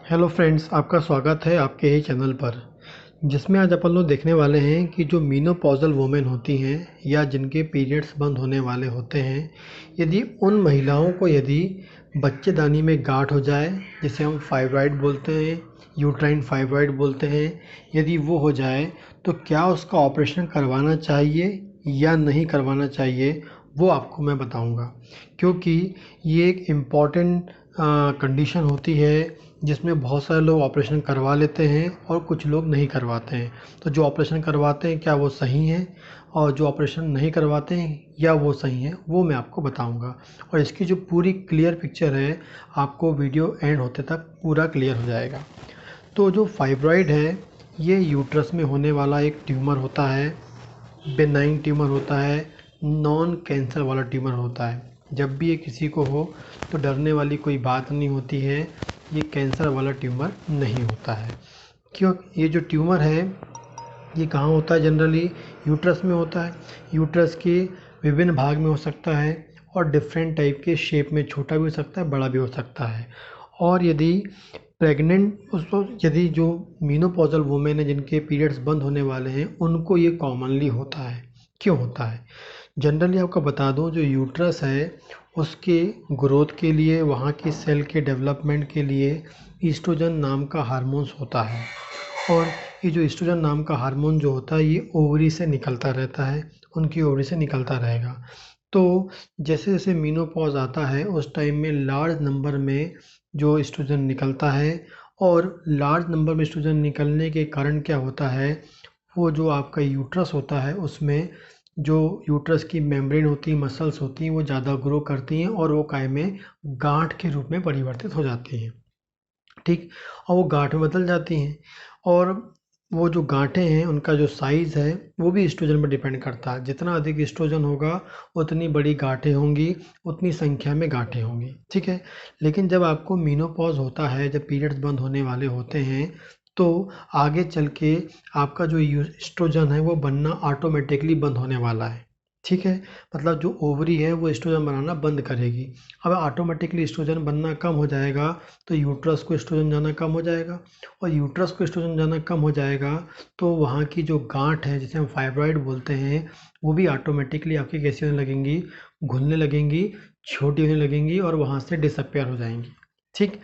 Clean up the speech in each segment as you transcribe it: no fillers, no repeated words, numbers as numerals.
Hello friends, आपका स्वागत है आपके ही चैनल पर, जिसमें आज अपन लोग देखने वाले हैं कि जो मीनोपॉज़ल वुमेन होती हैं या जिनके पीरियड्स बंद होने वाले होते हैं, यदि उन महिलाओं को यदि बच्चेदानी में गांठ हो जाए, जिसे हम फाइब्रॉइड बोलते हैं, यूट्राइन फाइब्रॉइड बोलते हैं, यदि वो हो जाए तो क्या उसका ऑपरेशन करवाना चाहिए या नहीं करवाना चाहिए, वो आपको मैं बताऊंगा। क्योंकि ये एक इम्पॉर्टेंट कंडीशन होती है जिसमें बहुत सारे लोग ऑपरेशन करवा लेते हैं और कुछ लोग नहीं करवाते हैं। तो जो ऑपरेशन करवाते हैं क्या वो सही हैं, और जो ऑपरेशन नहीं करवाते हैं या वो सही हैं, वो मैं आपको बताऊंगा। और इसकी जो पूरी क्लियर पिक्चर है, आपको वीडियो एंड होते तक पूरा क्लियर हो जाएगा। तो जो फाइब्रॉइड है, ये यूट्रस में होने वाला एक ट्यूमर होता है, बेनाइन ट्यूमर होता है, नॉन कैंसर वाला ट्यूमर होता है। जब भी ये किसी को हो तो डरने वाली कोई बात नहीं होती है, ये कैंसर वाला ट्यूमर नहीं होता है। क्यों? ये जो ट्यूमर है ये कहाँ होता है? जनरली यूट्रस में होता है। यूट्रस के विभिन्न भाग में हो सकता है और डिफरेंट टाइप के शेप में, छोटा भी हो सकता है, बड़ा भी हो सकता है। और यदि प्रेग्नेंट उसको यदि जो मीनोपॉज़ल वुमेन है जिनके पीरियड्स बंद होने वाले हैं, उनको ये कॉमनली होता है। क्यों होता है? जनरली आपको बता दूं, जो यूट्रस है उसके ग्रोथ के लिए, वहाँ की सेल के डेवलपमेंट के लिए ईस्ट्रोजन नाम का हार्मोन्स होता है। और ये जो ईस्ट्रोजन नाम का हार्मोन जो होता है ये ओवरी से निकलता रहता है, उनकी ओवरी से निकलता रहेगा। तो जैसे जैसे मीनोपॉज आता है उस टाइम में लार्ज नंबर में जो ईस्ट्रोजन निकलता है, और लार्ज नंबर में ईस्ट्रोजन निकलने के कारण क्या होता है, वो जो आपका यूट्रस होता है उसमें जो यूट्रस की मेम्ब्रेन होती है, मसल्स होती हैं, वो ज़्यादा ग्रो करती हैं और वो काय में गांठ के रूप में परिवर्तित हो जाती हैं। ठीक? और वो गांठ में बदल जाती हैं, और वो जो गांठें हैं उनका जो साइज़ है वो भी एस्ट्रोजन पर डिपेंड करता है। जितना अधिक एस्ट्रोजन होगा उतनी बड़ी गांठें होंगी, उतनी संख्या में गांठें होंगी। ठीक है? लेकिन जब आपको मीनोपॉज होता है, जब पीरियड्स बंद होने वाले होते हैं, तो आगे चल के आपका जो एस्ट्रोजन है वो बनना ऑटोमेटिकली बंद होने वाला है। ठीक है? मतलब जो ओवरी है वो एस्ट्रोजन बनाना बंद करेगी। अब ऑटोमेटिकली एस्ट्रोजन बनना कम हो जाएगा तो यूट्रस को एस्ट्रोजन जाना कम हो जाएगा, और यूट्रस को एस्ट्रोजन जाना कम हो जाएगा तो वहाँ की जो गांठ है जिसे हम फाइब्रॉइड बोलते हैं, वो भी ऑटोमेटिकली आपकी कैसी होने लगेंगी, घुलने लगेंगी, छोटी होने लगेंगी और वहाँ से डिसअपियर हो जाएंगी। ठीक?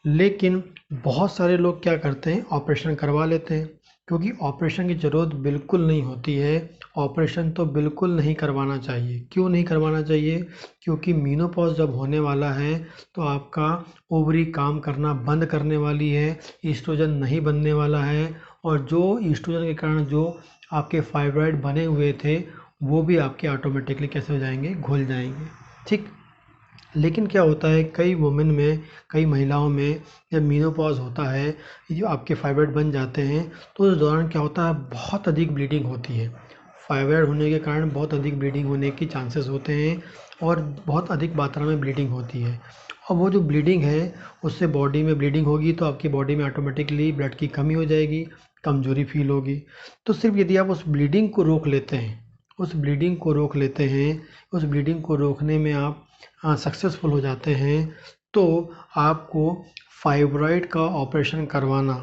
लेकिन बहुत सारे लोग क्या करते हैं, ऑपरेशन करवा लेते हैं, क्योंकि ऑपरेशन की ज़रूरत बिल्कुल नहीं होती है। ऑपरेशन तो बिल्कुल नहीं करवाना चाहिए। क्यों नहीं करवाना चाहिए? क्योंकि मीनोपॉज जब होने वाला है तो आपका ओवरी काम करना बंद करने वाली है, ईस्ट्रोजन नहीं बनने वाला है, और जो ईस्ट्रोजन के कारण जो आपके फाइब्रॉइड बने हुए थे वो भी आपके ऑटोमेटिकली कैसे हो जाएंगे, घुल जाएंगे। ठीक? लेकिन क्या होता है, कई वुमेन में, कई महिलाओं में जब मीनोपॉज होता है, जो आपके फाइब्रॉइड बन जाते हैं, तो उस दौरान क्या होता है, बहुत अधिक ब्लीडिंग होती है। फाइब्रॉइड होने के कारण बहुत अधिक ब्लीडिंग होने की चांसेस होते हैं, और बहुत अधिक मात्रा में ब्लीडिंग होती है। और वो जो ब्लीडिंग है उससे बॉडी में ब्लीडिंग होगी तो आपकी बॉडी में ऑटोमेटिकली ब्लड की कमी हो जाएगी, कमजोरी फील होगी। तो सिर्फ यदि आप उस ब्लीडिंग को रोक लेते हैं, उस ब्लीडिंग को रोकने में आप सक्सेसफुल हो जाते हैं, तो आपको फाइब्रॉइड का ऑपरेशन करवाना,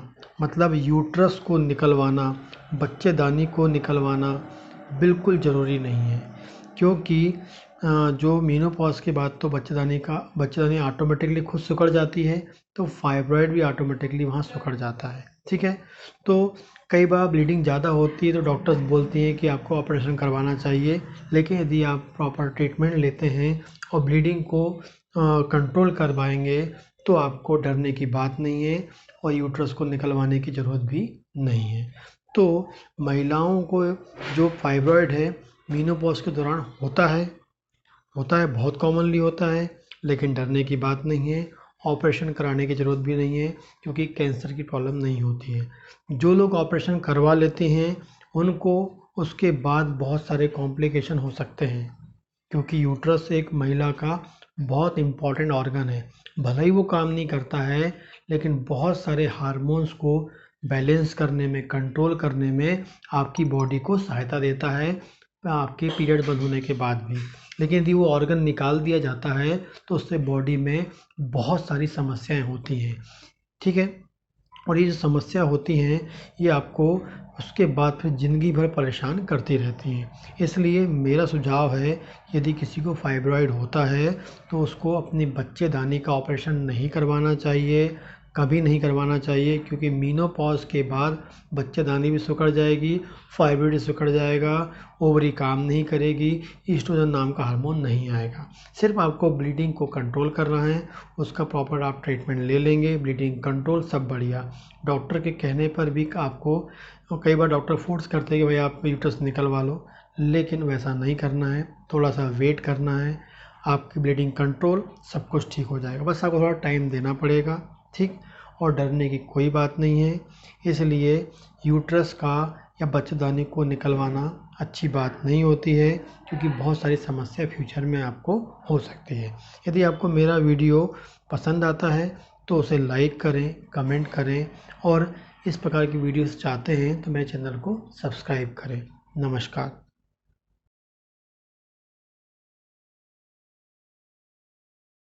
मतलब यूट्रस को निकलवाना, बच्चेदानी को निकलवाना बिल्कुल ज़रूरी नहीं है। क्योंकि जो मेनोपॉज़ के बाद तो बच्चेदानी ऑटोमेटिकली खुद सिकुड़ जाती है, तो फाइब्रॉइड भी ऑटोमेटिकली वहाँ सिकुड़ जाता है। ठीक है? तो कई बार ब्लीडिंग ज़्यादा होती है तो डॉक्टर्स बोलती हैं कि आपको ऑपरेशन करवाना चाहिए, लेकिन यदि आप प्रॉपर ट्रीटमेंट लेते हैं और ब्लीडिंग को कंट्रोल करवाएंगे तो आपको डरने की बात नहीं है, और यूट्रस को निकलवाने की ज़रूरत भी नहीं है। तो महिलाओं को जो फाइब्रॉइड है मीनोपॉज़ के दौरान होता है, बहुत कॉमनली होता है, लेकिन डरने की बात नहीं है, ऑपरेशन कराने की ज़रूरत भी नहीं है, क्योंकि कैंसर की प्रॉब्लम नहीं होती है। जो लोग ऑपरेशन करवा लेते हैं उनको उसके बाद बहुत सारे कॉम्प्लिकेशन हो सकते हैं, क्योंकि यूट्रस एक महिला का बहुत इम्पॉर्टेंट ऑर्गन है। भले ही वो काम नहीं करता है, लेकिन बहुत सारे हार्मोन्स को बैलेंस करने में, कंट्रोल करने में आपकी बॉडी को सहायता देता है, आपके पीरियड बंद होने के बाद भी। लेकिन यदि वो ऑर्गन निकाल दिया जाता है तो उससे बॉडी में बहुत सारी समस्याएं होती हैं। ठीक है। और ये जो समस्या होती हैं ये आपको उसके बाद फिर ज़िंदगी भर परेशान करती रहती हैं। इसलिए मेरा सुझाव है, यदि किसी को फाइब्रॉइड होता है तो उसको अपनी बच्चेदानी का ऑपरेशन नहीं करवाना चाहिए, कभी नहीं करवाना चाहिए, क्योंकि मेनोपॉज के बाद बच्चेदानी भी सिकुड़ जाएगी, फाइब्रॉइड भी सिकुड़ जाएगा, ओवरी काम नहीं करेगी, ईस्ट्रोजन नाम का हार्मोन नहीं आएगा। सिर्फ आपको ब्लीडिंग को कंट्रोल करना है, उसका प्रॉपर आप ट्रीटमेंट ले लेंगे, ब्लीडिंग कंट्रोल सब बढ़िया। डॉक्टर के कहने पर भी आपको कई बार डॉक्टर फोर्स करते हैं कि भाई आप यूट्रस निकलवा लो, लेकिन वैसा नहीं करना है, थोड़ा सा वेट करना है, आपकी ब्लीडिंग कंट्रोल सब कुछ ठीक हो जाएगा। बस आपको थोड़ा टाइम देना पड़ेगा, ठीक। और डरने की कोई बात नहीं है। इसलिए यूट्रस का या बच्चेदानी को निकलवाना अच्छी बात नहीं होती है, क्योंकि बहुत सारी समस्या फ्यूचर में आपको हो सकती है। यदि आपको मेरा वीडियो पसंद आता है तो उसे लाइक करें, कमेंट करें, और इस प्रकार की वीडियोस चाहते हैं तो मेरे चैनल को सब्सक्राइब करें। नमस्कार।